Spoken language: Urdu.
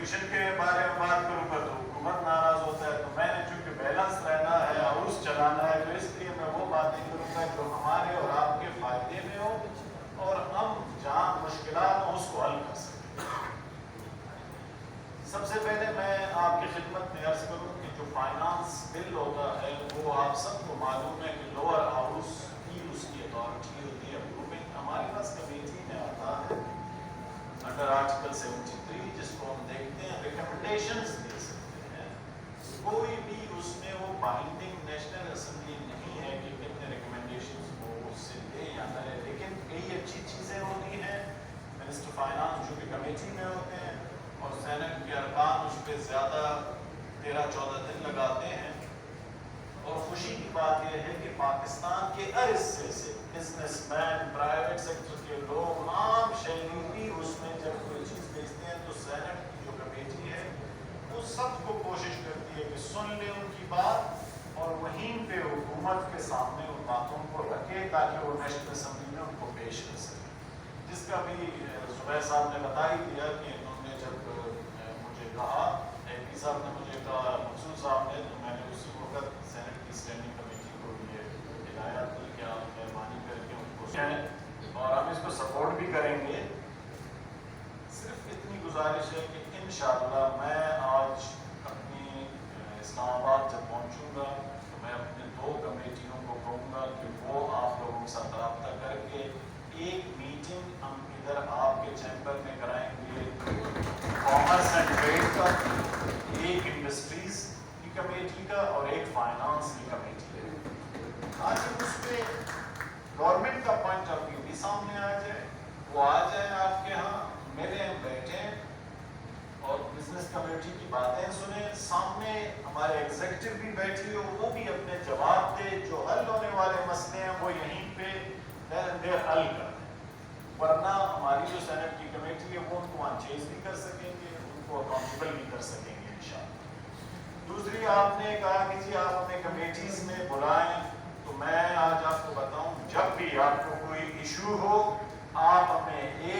ریزولوشن کے بارے میں بات کروں گا تو حکومت ناراض ہوتا ہے. تو میں نے چونکہ بیلنس رہنا ہے، ہاؤس چلانا ہے، تو اس لیے میں وہ باتیں کروں گا جو ہمارے اور آپ کے فائدے میں ہو اور ہم جہاں مشکلات ہوں اس کو حل کر سکیں. سب سے پہلے میں آپ کی خدمت میں عرض کروں کہ جو فائنانس بل ہوتا ہے وہ آپ سب کو معلوم ہے کہ لوور ہاؤس کی اس کی اتھارٹی ہوتی ہے اپروونگ. ہمارے پاس کمیٹی میں آتا ہے انڈر آرٹیکل 73 جس کو ہم دیکھتے ہیں ریکمنڈیشنز دے سکتے ہیں. کوئی بھی اس میں وہ بائنڈنگ نیشنل اسمبلی نہیں ہے کہ کتنے ریکمنڈیشنز وہ اس سے لے یا نہ لے، لیکن کئی اچھی چیزیں ہوتی ہیں. منسٹر فائنانس جو کہ کمیٹی میں ہوتے ہیں اور سینٹ کے ارکان اس پہ زیادہ 13-14 دن لگاتے ہیں. اور خوشی کی بات یہ ہے کہ پاکستان کے ہر حصے سے بزنس مین، پرائیویٹ سیکٹر کے لوگ، عام شہری بھی اس میں جب کوئی چیز بیچتے ہیں تو سینٹ کی جو کمیٹی ہے وہ سب کو کوشش کرتی ہے کہ سن لے ان کی بات اور وہیں پہ حکومت کے سامنے ان باتوں کو رکھے تاکہ وہ نیشنل اسمبلی میں ان کو پیش کر سکے. جس کا بھی زبیر صاحب نے بتا ہی دیا کہ انہوں نے جب مجھے کہا، اے پی صاحب نے مجھے کہا، منصور صاحب نے، تو میں نے اسی وقت سینٹ کی اسٹینڈنگ کمیٹی کو یہ ہدایت دی کہ آپ مہربانی کر کے ان کو سنیں اور ہم اس کو سپورٹ بھی کریں گے. صرف اتنی گزارش ہے کہ انشاءاللہ میں آج اپنی اسلام آباد جب پہنچوں گا تو میں اپنے 2 کمیٹیوں کو کہوں گا کہ وہ آپ لوگوں کے ساتھ رابطہ کر کے ایک میٹنگ ہم ادھر آپ کے چیمبر میں کرائیں گے، کامرس اینڈ ٹریڈ کا، ایک انڈسٹریز کی کمیٹی کا اور ایک فائنانس کی کمیٹی کا، تاکہ اس پہ گورنمنٹ کا پوائنٹ آف ویو بھی سامنے آ جائے. وہ آ جائیں آپ کے ہاں، ملیں، بیٹھیں اور بزنس کمیونٹی کی باتیں سنیں. سامنے ہمارے ایگزیکٹو بھی بیٹھی ہو، وہ بھی اپنے جواب دے. جو حل ہونے والے مسئلے ہیں وہ یہیں پہ دے حل کر دیں، ورنہ ہماری جو سینٹ کی کمیٹی ہے وہ ان کو انچیز بھی کر سکیں گے، ان کو اکاؤنٹیبل بھی کر سکیں گے انشاءاللہ. دوسری آپ نے کہا کہ جی آپ اپنے کمیٹیز میں بلائیں، تو میں آج آپ کو بتاؤں جب بھی آپ کو کوئی ایشو ہو آپ ہمیں ایک